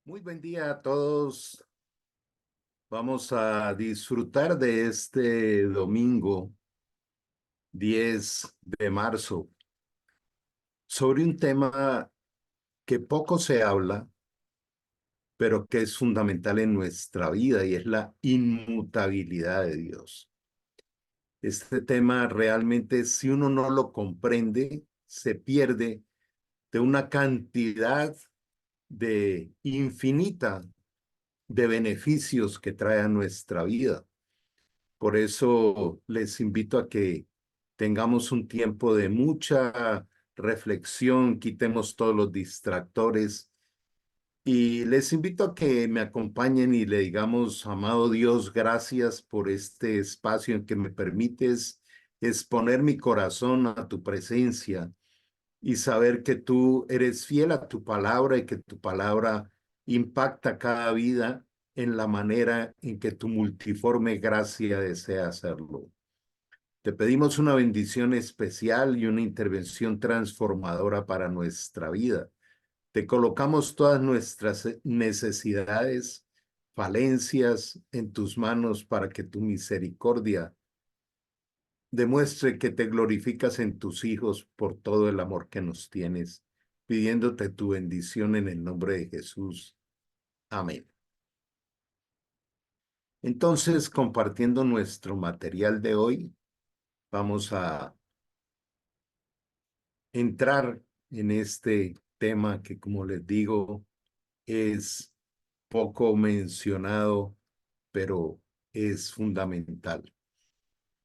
Muy buen día a todos. Vamos a disfrutar de este domingo 10 de marzo sobre un tema que poco se habla, pero que es fundamental en nuestra vida y es la inmutabilidad de Dios. Este tema realmente, si uno no lo comprende, se pierde de una cantidad de infinita de beneficios que trae a nuestra vida. Por eso les invito a que tengamos un tiempo de mucha reflexión, quitemos todos los distractores y les invito a que me acompañen y le digamos, amado Dios, gracias por este espacio en que me permites exponer mi corazón a tu presencia y saber que tú eres fiel a tu palabra y que tu palabra impacta cada vida en la manera en que tu multiforme gracia desea hacerlo. Te pedimos una bendición especial y una intervención transformadora para nuestra vida. Te colocamos todas nuestras necesidades, falencias en tus manos para que tu misericordia demuestre que te glorificas en tus hijos por todo el amor que nos tienes, pidiéndote tu bendición en el nombre de Jesús. Amén. Entonces, compartiendo nuestro material de hoy, vamos a entrar en este tema que, como les digo, es poco mencionado, pero es fundamental.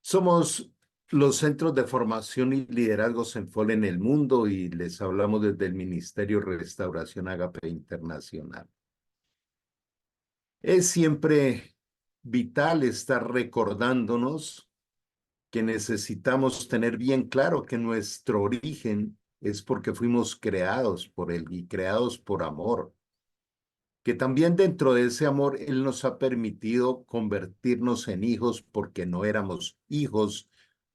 Somos los centros de formación y liderazgo Senfol en el mundo y les hablamos desde el Ministerio Restauración Agape Internacional. Es siempre vital estar recordándonos que necesitamos tener bien claro que nuestro origen es porque fuimos creados por Él y creados por amor, que también dentro de ese amor Él nos ha permitido convertirnos en hijos porque no éramos hijos,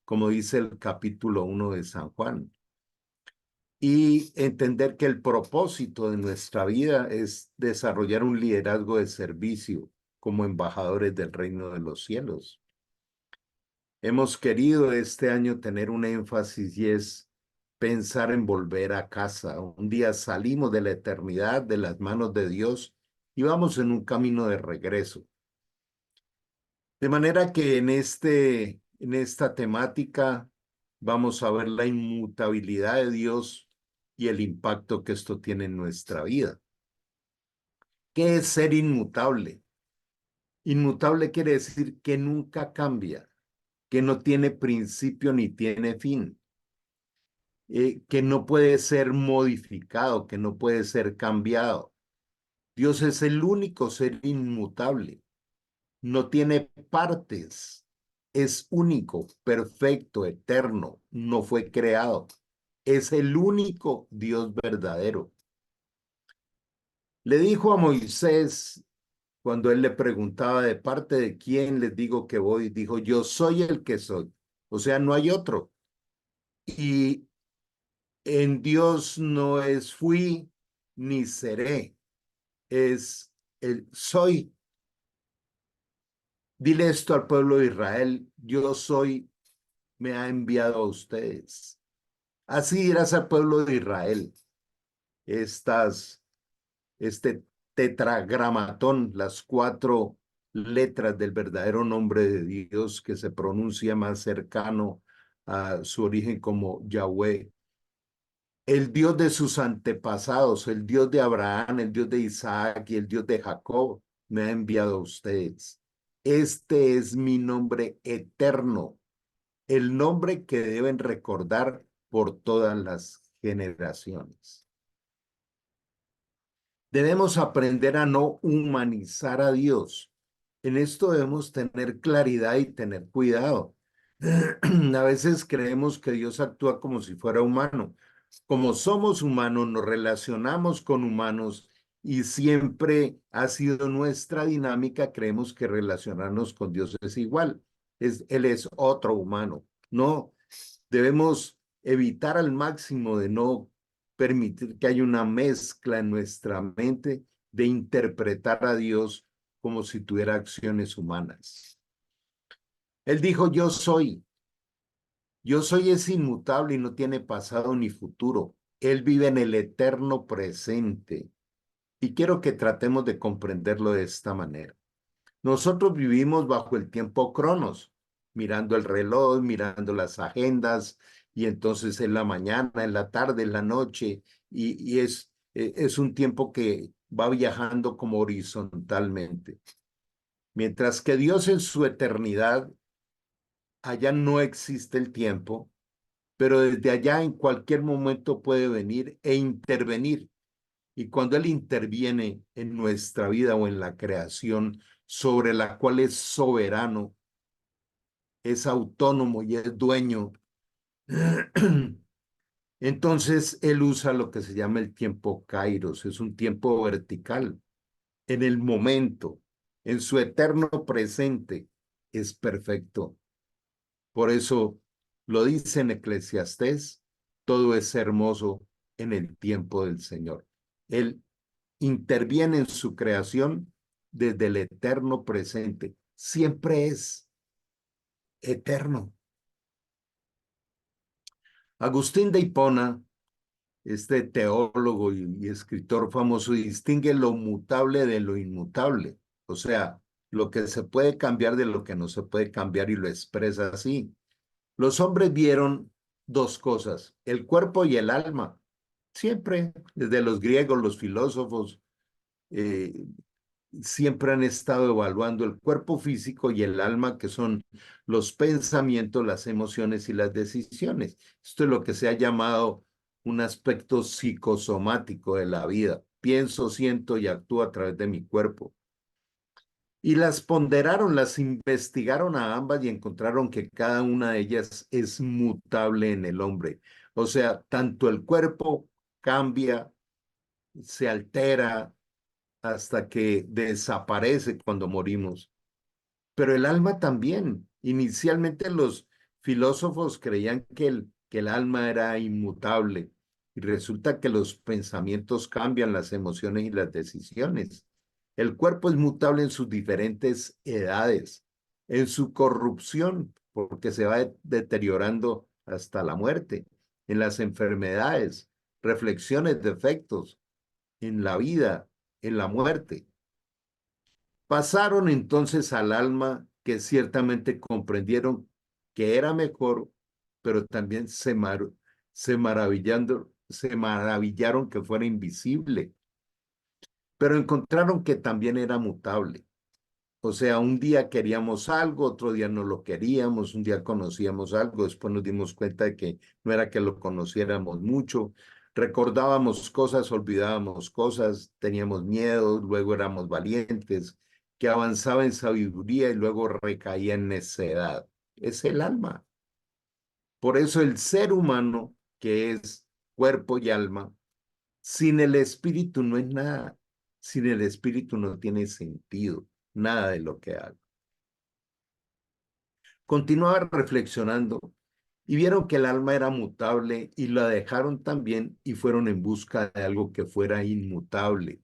como dice el capítulo 1 de San Juan. Y entender que el propósito de nuestra vida es desarrollar un liderazgo de servicio como embajadores del reino de los cielos. Hemos querido este año tener un énfasis y es pensar en volver a casa. Un día salimos de la eternidad, de las manos de Dios, y vamos en un camino de regreso. De manera que en esta temática vamos a ver la inmutabilidad de Dios y el impacto que esto tiene en nuestra vida. ¿Qué es ser inmutable? Inmutable quiere decir que nunca cambia, que no tiene principio ni tiene fin, que no puede ser modificado, que no puede ser cambiado. Dios es el único ser inmutable. No tiene partes, es único, perfecto, eterno, no fue creado. Es el único Dios verdadero. Le dijo a Moisés, cuando él le preguntaba de parte de quién les digo que voy, dijo, yo soy el que soy. O sea, no hay otro. Y en Dios no es fui ni seré, es el soy. Dile esto al pueblo de Israel, yo soy, me ha enviado a ustedes. Así dirás al pueblo de Israel. Este tetragramatón, las cuatro letras del verdadero nombre de Dios que se pronuncia más cercano a su origen como Yahweh, el Dios de sus antepasados, el Dios de Abraham, el Dios de Isaac y el Dios de Jacob, me ha enviado a ustedes. Este es mi nombre eterno, el nombre que deben recordar por todas las generaciones. Debemos aprender a no humanizar a Dios. En esto debemos tener claridad y tener cuidado. A veces creemos que Dios actúa como si fuera humano. Como somos humanos, nos relacionamos con humanos y siempre ha sido nuestra dinámica, creemos que relacionarnos con Dios es igual. Él es otro humano. No, debemos evitar al máximo de no permitir que haya una mezcla en nuestra mente de interpretar a Dios como si tuviera acciones humanas. Él dijo, yo soy. Yo soy es inmutable y no tiene pasado ni futuro. Él vive en el eterno presente. Y quiero que tratemos de comprenderlo de esta manera. Nosotros vivimos bajo el tiempo cronos, mirando el reloj, mirando las agendas, y entonces en la mañana, en la tarde, en la noche, y es un tiempo que va viajando como horizontalmente. Mientras que Dios en su eternidad, allá no existe el tiempo, pero desde allá en cualquier momento puede venir e intervenir. Y cuando Él interviene en nuestra vida o en la creación sobre la cual es soberano, es autónomo y es dueño, entonces Él usa lo que se llama el tiempo kairos, es un tiempo vertical, en el momento, en su eterno presente, es perfecto. Por eso lo dice en Eclesiastés, todo es hermoso en el tiempo del Señor. Él interviene en su creación desde el eterno presente. Siempre es eterno. Agustín de Hipona, este teólogo y escritor famoso, distingue lo mutable de lo inmutable. O sea, lo que se puede cambiar de lo que no se puede cambiar y lo expresa así. Los hombres vieron dos cosas, el cuerpo y el alma. Siempre, desde los griegos, los filósofos, eh, siempre han estado evaluando el cuerpo físico y el alma, que son los pensamientos, las emociones y las decisiones. Esto es lo que se ha llamado un aspecto psicosomático de la vida. Pienso, siento y actúo a través de mi cuerpo. Y las ponderaron, las investigaron a ambas y encontraron que cada una de ellas es mutable en el hombre. O sea, tanto el cuerpo cambia, se altera hasta que desaparece cuando morimos, pero el alma también. Inicialmente los filósofos creían que el alma era inmutable y resulta que los pensamientos cambian, las emociones y las decisiones. El cuerpo es mutable en sus diferentes edades, en su corrupción, porque se va deteriorando hasta la muerte, en las enfermedades, reflexiones, defectos, en la vida, en la muerte. Pasaron entonces al alma, que ciertamente comprendieron que era mejor, pero también se maravillaron que fuera invisible, pero encontraron que también era mutable. O sea, un día queríamos algo, otro día no lo queríamos, un día conocíamos algo, después nos dimos cuenta de que no era que lo conociéramos mucho, recordábamos cosas, olvidábamos cosas, teníamos miedo, luego éramos valientes, que avanzaba en sabiduría y luego recaía en necedad. Es el alma. Por eso el ser humano, que es cuerpo y alma, sin el espíritu no es nada. Sin el espíritu no tiene sentido nada de lo que haga. Continuaban reflexionando y vieron que el alma era mutable y la dejaron también y fueron en busca de algo que fuera inmutable.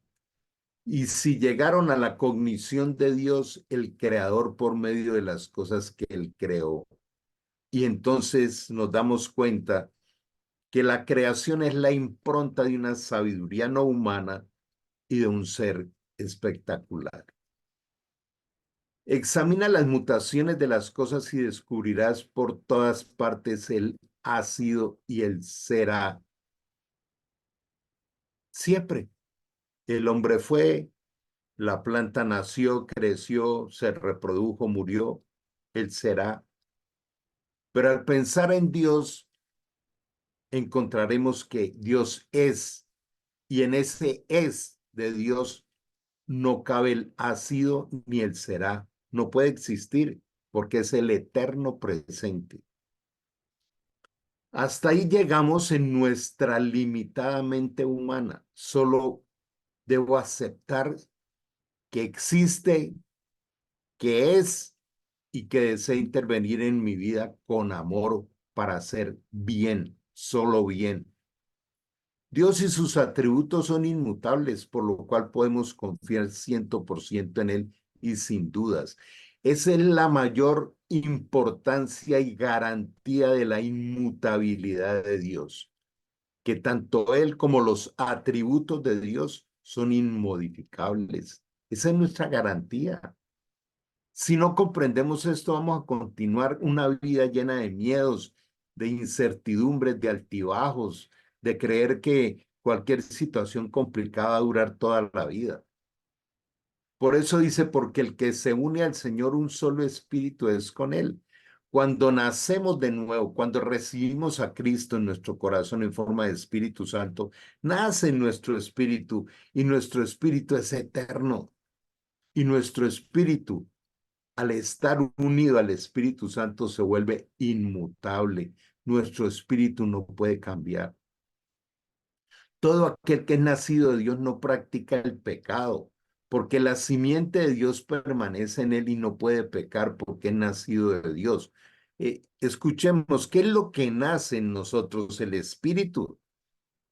Y si llegaron a la cognición de Dios, el creador, por medio de las cosas que él creó. Y entonces nos damos cuenta que la creación es la impronta de una sabiduría no humana y de un ser espectacular. Examina las mutaciones de las cosas y descubrirás por todas partes el ha sido y el será. Siempre. El hombre fue, la planta nació, creció, se reprodujo, murió, él será. Pero al pensar en Dios, encontraremos que Dios es, y en ese es de Dios no cabe el ha sido ni el será. No puede existir porque es el eterno presente. Hasta ahí llegamos en nuestra limitada mente humana. Solo debo aceptar que existe, que es y que desea intervenir en mi vida con amor para hacer bien, solo bien. Dios y sus atributos son inmutables, por lo cual podemos confiar 100% en Él y sin dudas. Esa es la mayor importancia y garantía de la inmutabilidad de Dios, que tanto Él como los atributos de Dios son inmodificables. Esa es nuestra garantía. Si no comprendemos esto, vamos a continuar una vida llena de miedos, de incertidumbres, de altibajos, de creer que cualquier situación complicada va a durar toda la vida. Por eso dice, porque el que se une al Señor, un solo espíritu es con Él. Cuando nacemos de nuevo, cuando recibimos a Cristo en nuestro corazón en forma de Espíritu Santo, nace en nuestro espíritu y nuestro espíritu es eterno. Y nuestro espíritu, al estar unido al Espíritu Santo, se vuelve inmutable. Nuestro espíritu no puede cambiar. Todo aquel que es nacido de Dios no practica el pecado, porque la simiente de Dios permanece en él y no puede pecar porque es nacido de Dios. Escuchemos, ¿qué es lo que nace en nosotros? El Espíritu,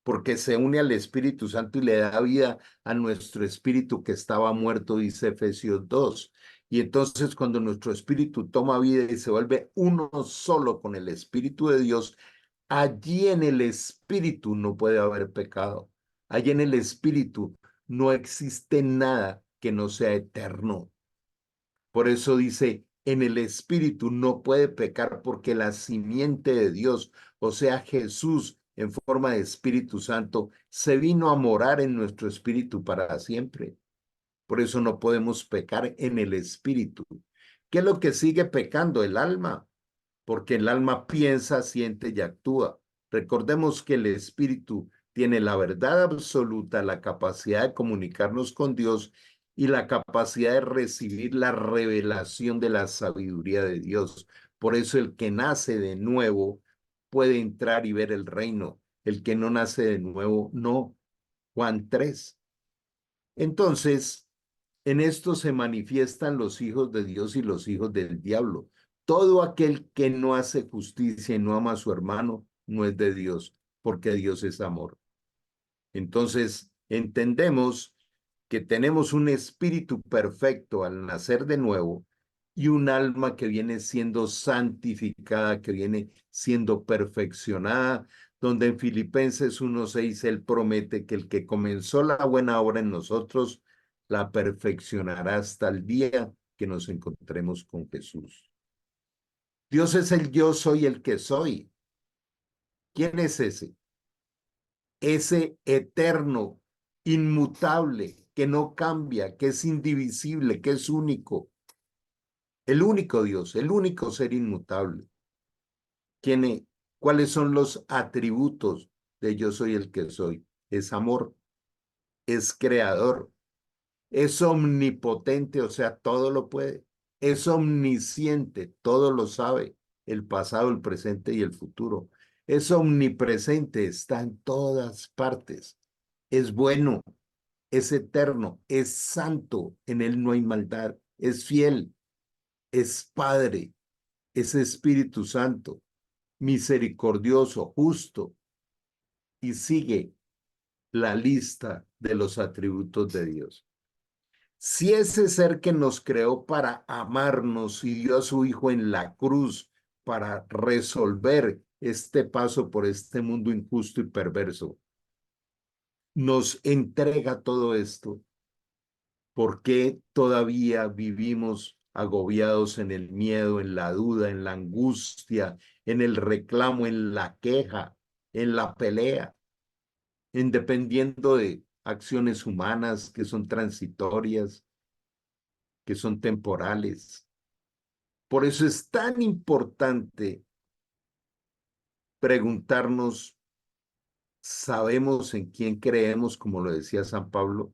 porque se une al Espíritu Santo y le da vida a nuestro espíritu que estaba muerto, dice Efesios 2. Y entonces cuando nuestro espíritu toma vida y se vuelve uno solo con el Espíritu de Dios, allí en el espíritu no puede haber pecado. Allí en el espíritu no existe nada que no sea eterno. Por eso dice, en el espíritu no puede pecar porque la simiente de Dios, o sea, Jesús en forma de Espíritu Santo, se vino a morar en nuestro espíritu para siempre. Por eso no podemos pecar en el espíritu. ¿Qué es lo que sigue pecando? El alma, porque el alma piensa, siente y actúa. Recordemos que el espíritu tiene la verdad absoluta, la capacidad de comunicarnos con Dios y la capacidad de recibir la revelación de la sabiduría de Dios. Por eso el que nace de nuevo puede entrar y ver el reino. El que no nace de nuevo, no. Juan 3. Entonces, en esto se manifiestan los hijos de Dios y los hijos del diablo. Todo aquel que no hace justicia y no ama a su hermano no es de Dios, porque Dios es amor. Entonces, entendemos que tenemos un espíritu perfecto al nacer de nuevo y un alma que viene siendo santificada, que viene siendo perfeccionada, donde en Filipenses 1:6 él promete que el que comenzó la buena obra en nosotros la perfeccionará hasta el día que nos encontremos con Jesús. Dios es el yo soy el que soy. ¿Quién es ese? Ese eterno, inmutable, que no cambia, que es indivisible, que es único. El único Dios, el único ser inmutable. ¿Cuáles son los atributos de yo soy el que soy? Es amor, es creador, es omnipotente, o sea, todo lo puede. Es omnisciente, todo lo sabe, el pasado, el presente y el futuro. Es omnipresente, está en todas partes. Es bueno, es eterno, es santo, en él no hay maldad, es fiel, es Padre, es Espíritu Santo, misericordioso, justo, y sigue la lista de los atributos de Dios. Si ese ser que nos creó para amarnos y dio a su Hijo en la cruz para resolver este paso por este mundo injusto y perverso, nos entrega todo esto, ¿por qué todavía vivimos agobiados en el miedo, en la duda, en la angustia, en el reclamo, en la queja, en la pelea, en dependiendo de acciones humanas que son transitorias, que son temporales? Por eso es tan importante preguntarnos, ¿sabemos en quién creemos, como lo decía San Pablo?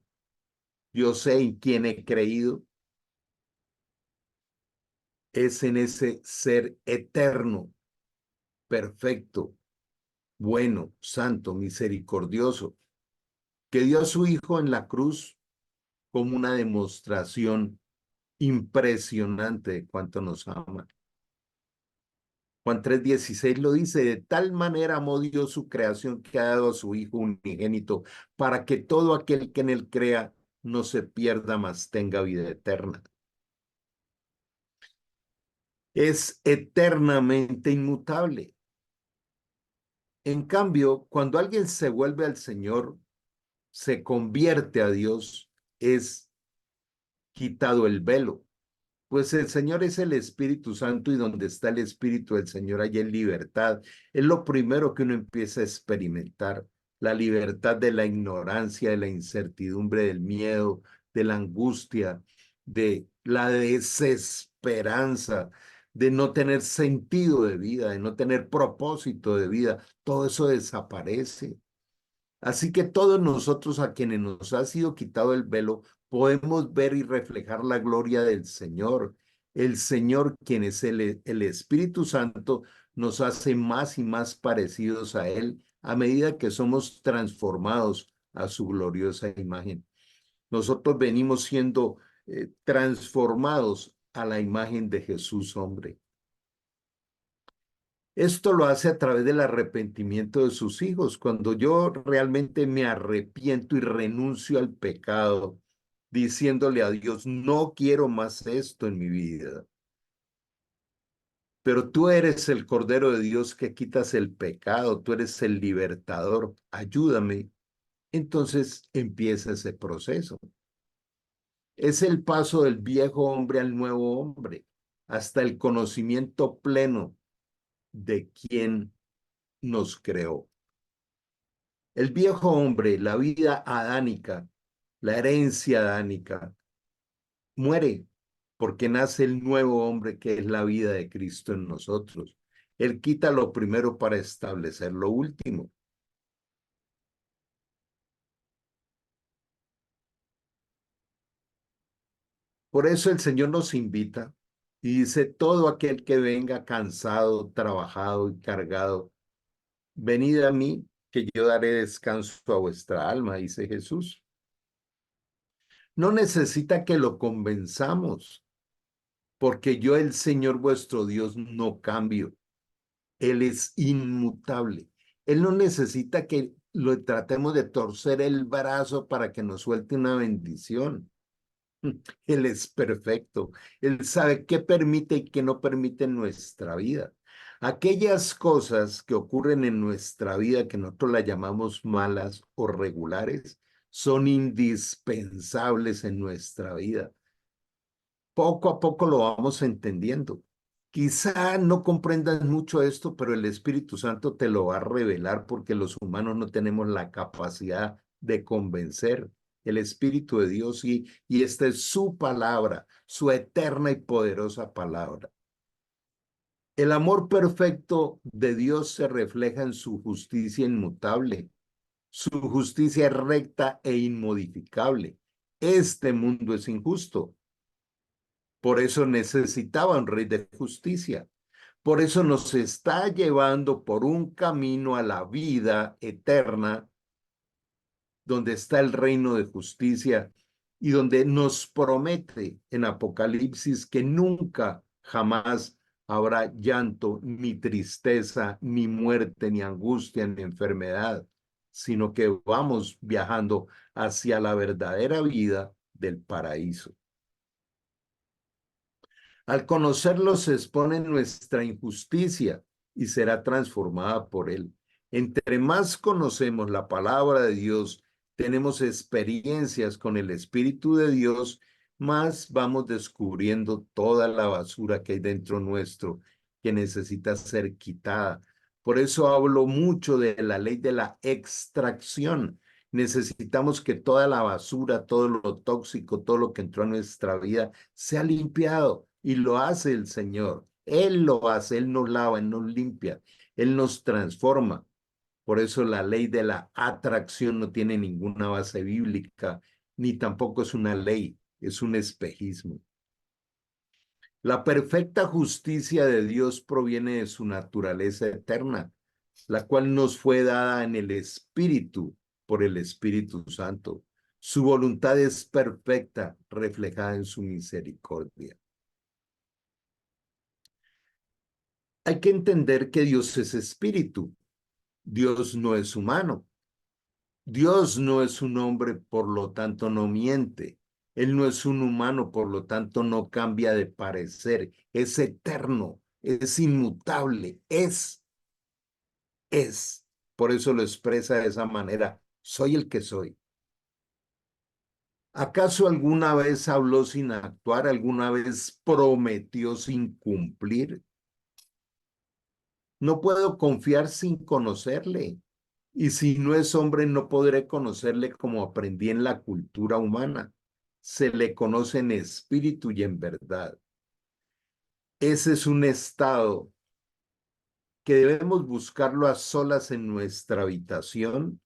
Yo sé en quién he creído. Es en ese ser eterno, perfecto, bueno, santo, misericordioso, que dio a su Hijo en la cruz como una demostración impresionante de cuánto nos ama. Juan 3:16 lo dice: de tal manera amó Dios su creación que ha dado a su Hijo unigénito, para que todo aquel que en él crea no se pierda, mas tenga vida eterna. Es eternamente inmutable. En cambio, cuando alguien se vuelve al Señor, se convierte a Dios, es quitado el velo. Pues el Señor es el Espíritu Santo, y donde está el Espíritu del Señor, hay en libertad. Es lo primero que uno empieza a experimentar: la libertad de la ignorancia, de la incertidumbre, del miedo, de la angustia, de la desesperanza, de no tener sentido de vida, de no tener propósito de vida. Todo eso desaparece. Así que todos nosotros, a quienes nos ha sido quitado el velo, podemos ver y reflejar la gloria del Señor. El Señor, quien es el Espíritu Santo, nos hace más y más parecidos a Él a medida que somos transformados a su gloriosa imagen. Nosotros venimos siendo transformados a la imagen de Jesús, hombre. Esto lo hace a través del arrepentimiento de sus hijos. Cuando yo realmente me arrepiento y renuncio al pecado, diciéndole a Dios: no quiero más esto en mi vida. Pero tú eres el Cordero de Dios que quitas el pecado, tú eres el libertador, ayúdame. Entonces empieza ese proceso. Es el paso del viejo hombre al nuevo hombre, hasta el conocimiento pleno de quién nos creó. El viejo hombre, la vida adánica, la herencia adánica, muere porque nace el nuevo hombre, que es la vida de Cristo en nosotros. Él quita lo primero para establecer lo último. Por eso el Señor nos invita y dice: todo aquel que venga cansado, trabajado y cargado, venid a mí, que yo daré descanso a vuestra alma, dice Jesús. No necesita que lo convenzamos, porque yo, el Señor vuestro Dios, no cambio. Él es inmutable. Él no necesita que lo tratemos de torcer el brazo para que nos suelte una bendición. Él es perfecto. Él sabe qué permite y qué no permite en nuestra vida. Aquellas cosas que ocurren en nuestra vida, que nosotros las llamamos malas o regulares, son indispensables en nuestra vida. Poco a poco lo vamos entendiendo. Quizá no comprendas mucho esto, pero el Espíritu Santo te lo va a revelar, porque los humanos no tenemos la capacidad de convencer. El Espíritu de Dios sí, y esta es su palabra, su eterna y poderosa palabra. El amor perfecto de Dios se refleja en su justicia inmutable. Su justicia es recta e inmodificable. Este mundo es injusto. Por eso necesitaba un rey de justicia. Por eso nos está llevando por un camino a la vida eterna, donde está el reino de justicia y donde nos promete en Apocalipsis que nunca, jamás habrá llanto, ni tristeza, ni muerte, ni angustia, ni enfermedad, sino que vamos viajando hacia la verdadera vida del paraíso. Al conocerlo, se expone nuestra injusticia y será transformada por él. Entre más conocemos la palabra de Dios, tenemos experiencias con el Espíritu de Dios, más vamos descubriendo toda la basura que hay dentro nuestro, que necesita ser quitada. Por eso hablo mucho de la ley de la extracción. Necesitamos que toda la basura, todo lo tóxico, todo lo que entró a nuestra vida sea limpiado, y lo hace el Señor. Él lo hace, Él nos lava, Él nos limpia, Él nos transforma. Por eso la ley de la atracción no tiene ninguna base bíblica, ni tampoco es una ley, es un espejismo. La perfecta justicia de Dios proviene de su naturaleza eterna, la cual nos fue dada en el Espíritu por el Espíritu Santo. Su voluntad es perfecta, reflejada en su misericordia. Hay que entender que Dios es espíritu. Dios no es humano. Dios no es un hombre, por lo tanto no miente. Él no es un humano, por lo tanto no cambia de parecer. Es eterno, es inmutable, es. Por eso lo expresa de esa manera. Soy el que soy. ¿Acaso alguna vez habló sin actuar? ¿Alguna vez prometió sin cumplir? No puedo confiar sin conocerle. Y si no es hombre, no podré conocerle como aprendí en la cultura humana. Se le conoce en espíritu y en verdad. Ese es un estado que debemos buscarlo a solas en nuestra habitación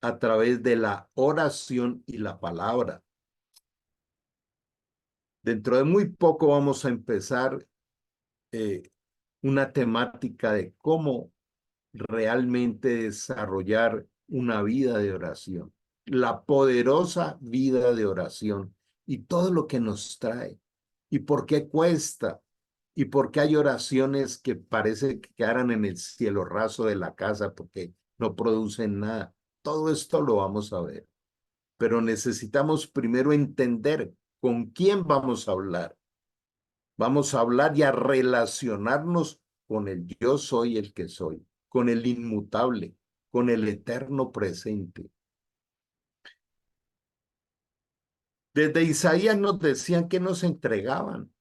a través de la oración y la palabra. Dentro de muy poco vamos a empezar una temática de cómo realmente desarrollar una vida de oración, la poderosa vida de oración y todo lo que nos trae y por qué cuesta y por qué hay oraciones que parece que quedaran en el cielo raso de la casa porque no producen nada. Todo esto lo vamos a ver, pero necesitamos primero entender con quién vamos a hablar. Vamos a hablar y a relacionarnos con el yo soy el que soy, con el inmutable, con el eterno presente. Desde Isaías nos decían que nos entregaban.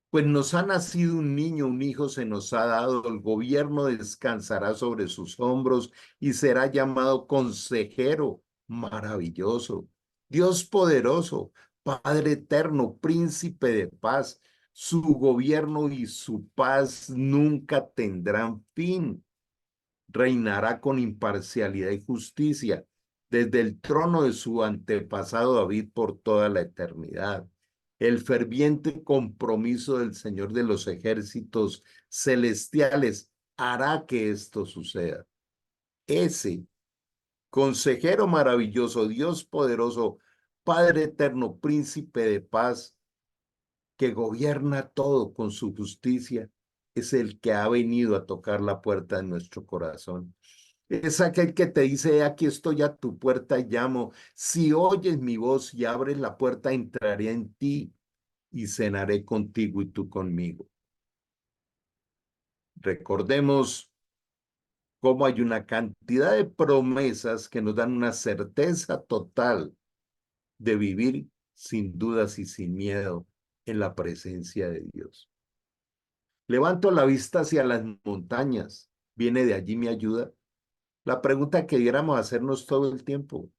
Pues nos ha nacido un niño, un hijo se nos ha dado, el gobierno descansará sobre sus hombros y será llamado consejero maravilloso, Dios poderoso, Padre eterno, príncipe de paz. Su gobierno y su paz nunca tendrán fin. Reinará con imparcialidad y justicia desde el trono de su antepasado David por toda la eternidad. El ferviente compromiso del Señor de los ejércitos celestiales hará que esto suceda. Ese consejero maravilloso, Dios poderoso, Padre eterno, príncipe de paz, que gobierna todo con su justicia, es el que ha venido a tocar la puerta de nuestro corazón. Es aquel que te dice, aquí estoy a tu puerta y llamo. Si oyes mi voz y abres la puerta, entraré en ti y cenaré contigo y tú conmigo. Recordemos cómo hay una cantidad de promesas que nos dan una certeza total de vivir sin dudas y sin miedo en la presencia de Dios. Levanto la vista hacia las montañas. ¿Viene de allí mi ayuda? La pregunta que debiéramos hacernos todo el tiempo.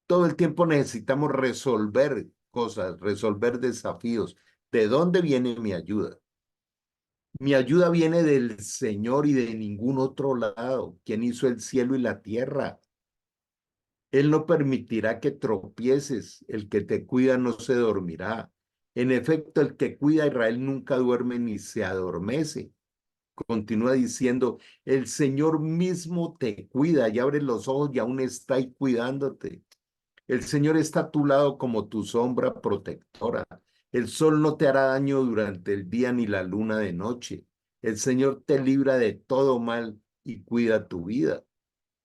Todo el tiempo necesitamos resolver cosas, resolver desafíos. ¿De dónde viene mi ayuda? Mi ayuda viene del Señor y de ningún otro lado, quien hizo el cielo y la tierra. Él no permitirá que tropieces, el que te cuida no se dormirá. En efecto, el que cuida a Israel nunca duerme ni se adormece. Continúa diciendo, el Señor mismo te cuida y abre los ojos y aún está ahí cuidándote. El Señor está a tu lado como tu sombra protectora. El sol no te hará daño durante el día ni la luna de noche. El Señor te libra de todo mal y cuida tu vida.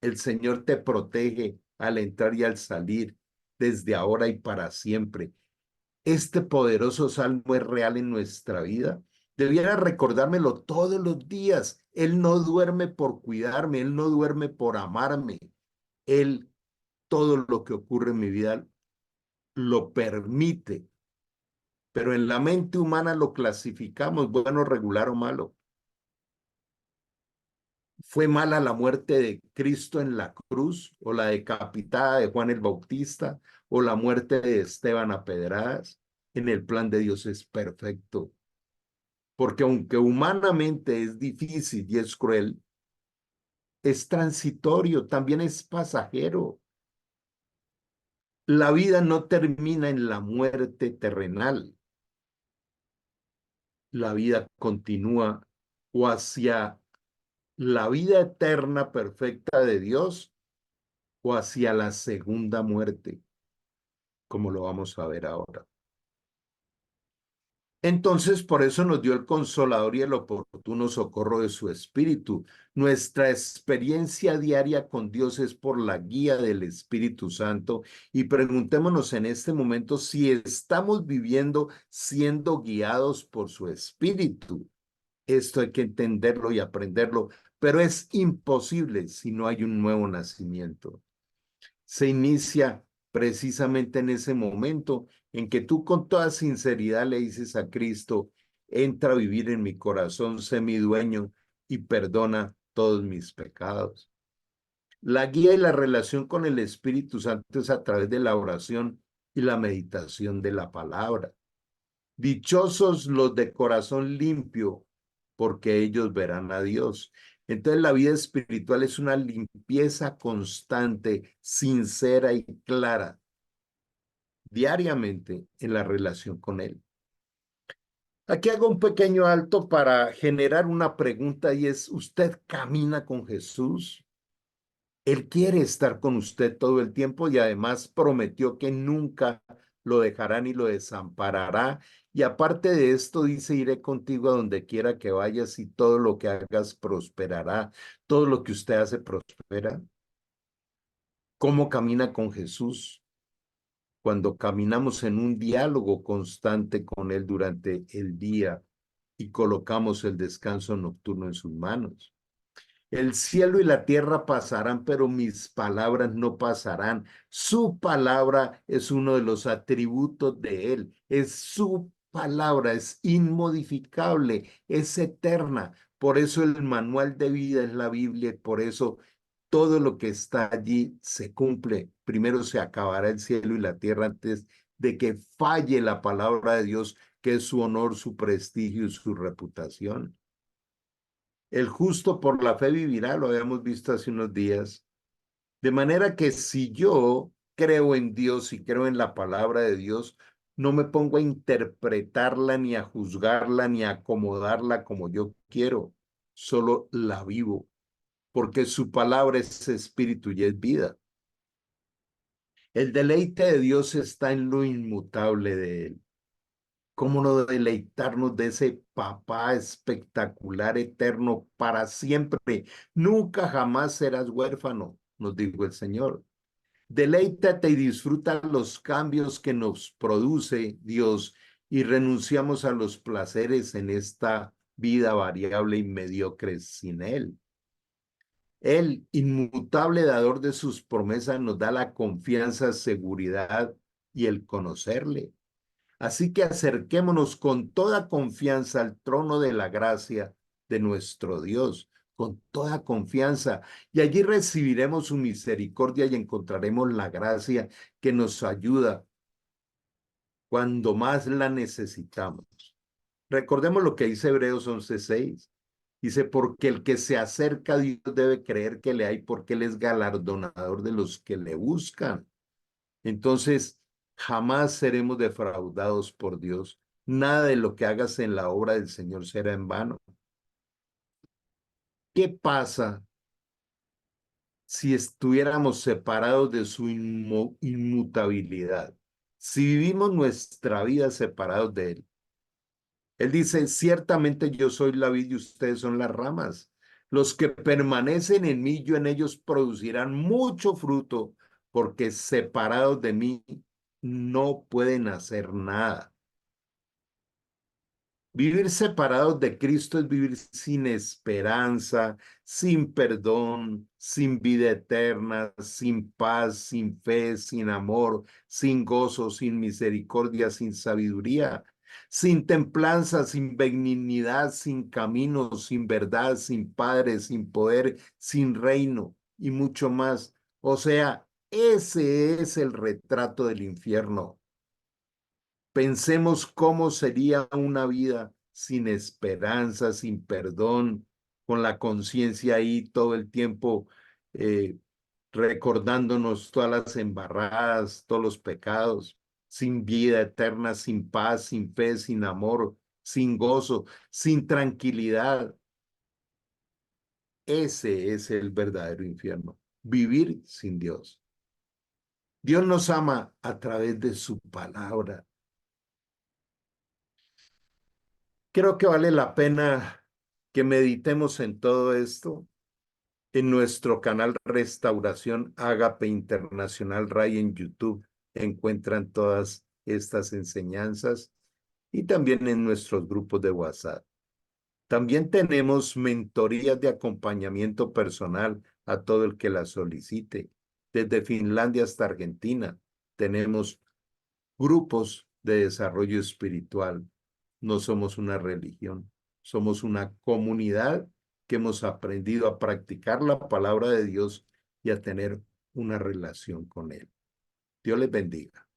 El Señor te protege al entrar y al salir, desde ahora y para siempre. Este poderoso salmo es real en nuestra vida. Debiera recordármelo todos los días. Él no duerme por cuidarme, Él no duerme por amarme. Él, todo lo que ocurre en mi vida lo permite, pero en la mente humana lo clasificamos, bueno, regular o malo. ¿Fue mala la muerte de Cristo en la cruz o la decapitada de Juan el Bautista o la muerte de Esteban a pedradas? En el plan de Dios es perfecto, porque aunque humanamente es difícil y es cruel, es transitorio, también es pasajero. La vida no termina en la muerte terrenal. La vida continúa o hacia la vida eterna perfecta de Dios o hacia la segunda muerte, como lo vamos a ver ahora. Entonces, por eso nos dio el consolador y el oportuno socorro de su Espíritu. Nuestra experiencia diaria con Dios es por la guía del Espíritu Santo y preguntémonos en este momento si estamos viviendo siendo guiados por su Espíritu. Esto hay que entenderlo y aprenderlo, pero es imposible si no hay un nuevo nacimiento. Se inicia precisamente en ese momento en que tú con toda sinceridad le dices a Cristo, entra a vivir en mi corazón, sé mi dueño y perdona todos mis pecados. La guía y la relación con el Espíritu Santo es a través de la oración y la meditación de la palabra. Dichosos los de corazón limpio, porque ellos verán a Dios. Entonces la vida espiritual es una limpieza constante, sincera y clara, diariamente en la relación con Él. Aquí hago un pequeño alto para generar una pregunta y es, ¿usted camina con Jesús? Él quiere estar con usted todo el tiempo y además prometió que nunca lo dejará ni lo desamparará. Y aparte de esto, dice, iré contigo a donde quiera que vayas y todo lo que hagas prosperará. Todo lo que usted hace prospera. ¿Cómo camina con Jesús? Cuando caminamos en un diálogo constante con Él durante el día y colocamos el descanso nocturno en sus manos. El cielo y la tierra pasarán, pero mis palabras no pasarán. Su palabra es uno de los atributos de Él. Es su palabra, es inmodificable, es eterna. Por eso el manual de vida es la Biblia, por eso todo lo que está allí se cumple. Primero se acabará el cielo y la tierra antes de que falle la palabra de Dios, que es su honor, su prestigio y su reputación. El justo por la fe vivirá, lo habíamos visto hace unos días. De manera que si yo creo en Dios y creo en la palabra de Dios, no me pongo a interpretarla, ni a juzgarla, ni a acomodarla como yo quiero. Solo la vivo, porque su palabra es espíritu y es vida. El deleite de Dios está en lo inmutable de Él. ¿Cómo no deleitarnos de ese papá espectacular, eterno, para siempre? Nunca jamás serás huérfano, nos dijo el Señor. Deleítate y disfruta los cambios que nos produce Dios y renunciamos a los placeres en esta vida variable y mediocre sin Él. El inmutable dador de sus promesas nos da la confianza, seguridad y el conocerle. Así que acerquémonos con toda confianza al trono de la gracia de nuestro Dios, con toda confianza, y allí recibiremos su misericordia y encontraremos la gracia que nos ayuda cuando más la necesitamos. Recordemos lo que dice Hebreos 11:6. Dice, porque el que se acerca a Dios debe creer que le hay, porque Él es galardonador de los que le buscan. Entonces, jamás seremos defraudados por Dios. Nada de lo que hagas en la obra del Señor será en vano. ¿Qué pasa si estuviéramos separados de su inmutabilidad? Si vivimos nuestra vida separados de Él. Él dice, ciertamente yo soy la vid y ustedes son las ramas. Los que permanecen en mí, yo en ellos producirán mucho fruto, porque separados de mí no pueden hacer nada. Vivir separados de Cristo es vivir sin esperanza, sin perdón, sin vida eterna, sin paz, sin fe, sin amor, sin gozo, sin misericordia, sin sabiduría, sin templanza, sin benignidad, sin camino, sin verdad, sin Padre, sin poder, sin reino y mucho más. O sea, ese es el retrato del infierno. Pensemos cómo sería una vida sin esperanza, sin perdón, con la conciencia ahí todo el tiempo, eh, recordándonos todas las embarradas, todos los pecados, sin vida eterna, sin paz, sin fe, sin amor, sin gozo, sin tranquilidad. Ese es el verdadero infierno, vivir sin Dios. Dios nos ama a través de su palabra. Creo que vale la pena que meditemos en todo esto. En nuestro canal Restauración Ágape Internacional RAI en YouTube encuentran todas estas enseñanzas y también en nuestros grupos de WhatsApp. También tenemos mentorías de acompañamiento personal a todo el que las solicite. Desde Finlandia hasta Argentina tenemos grupos de desarrollo espiritual. No somos una religión, somos una comunidad que hemos aprendido a practicar la palabra de Dios y a tener una relación con Él. Dios les bendiga.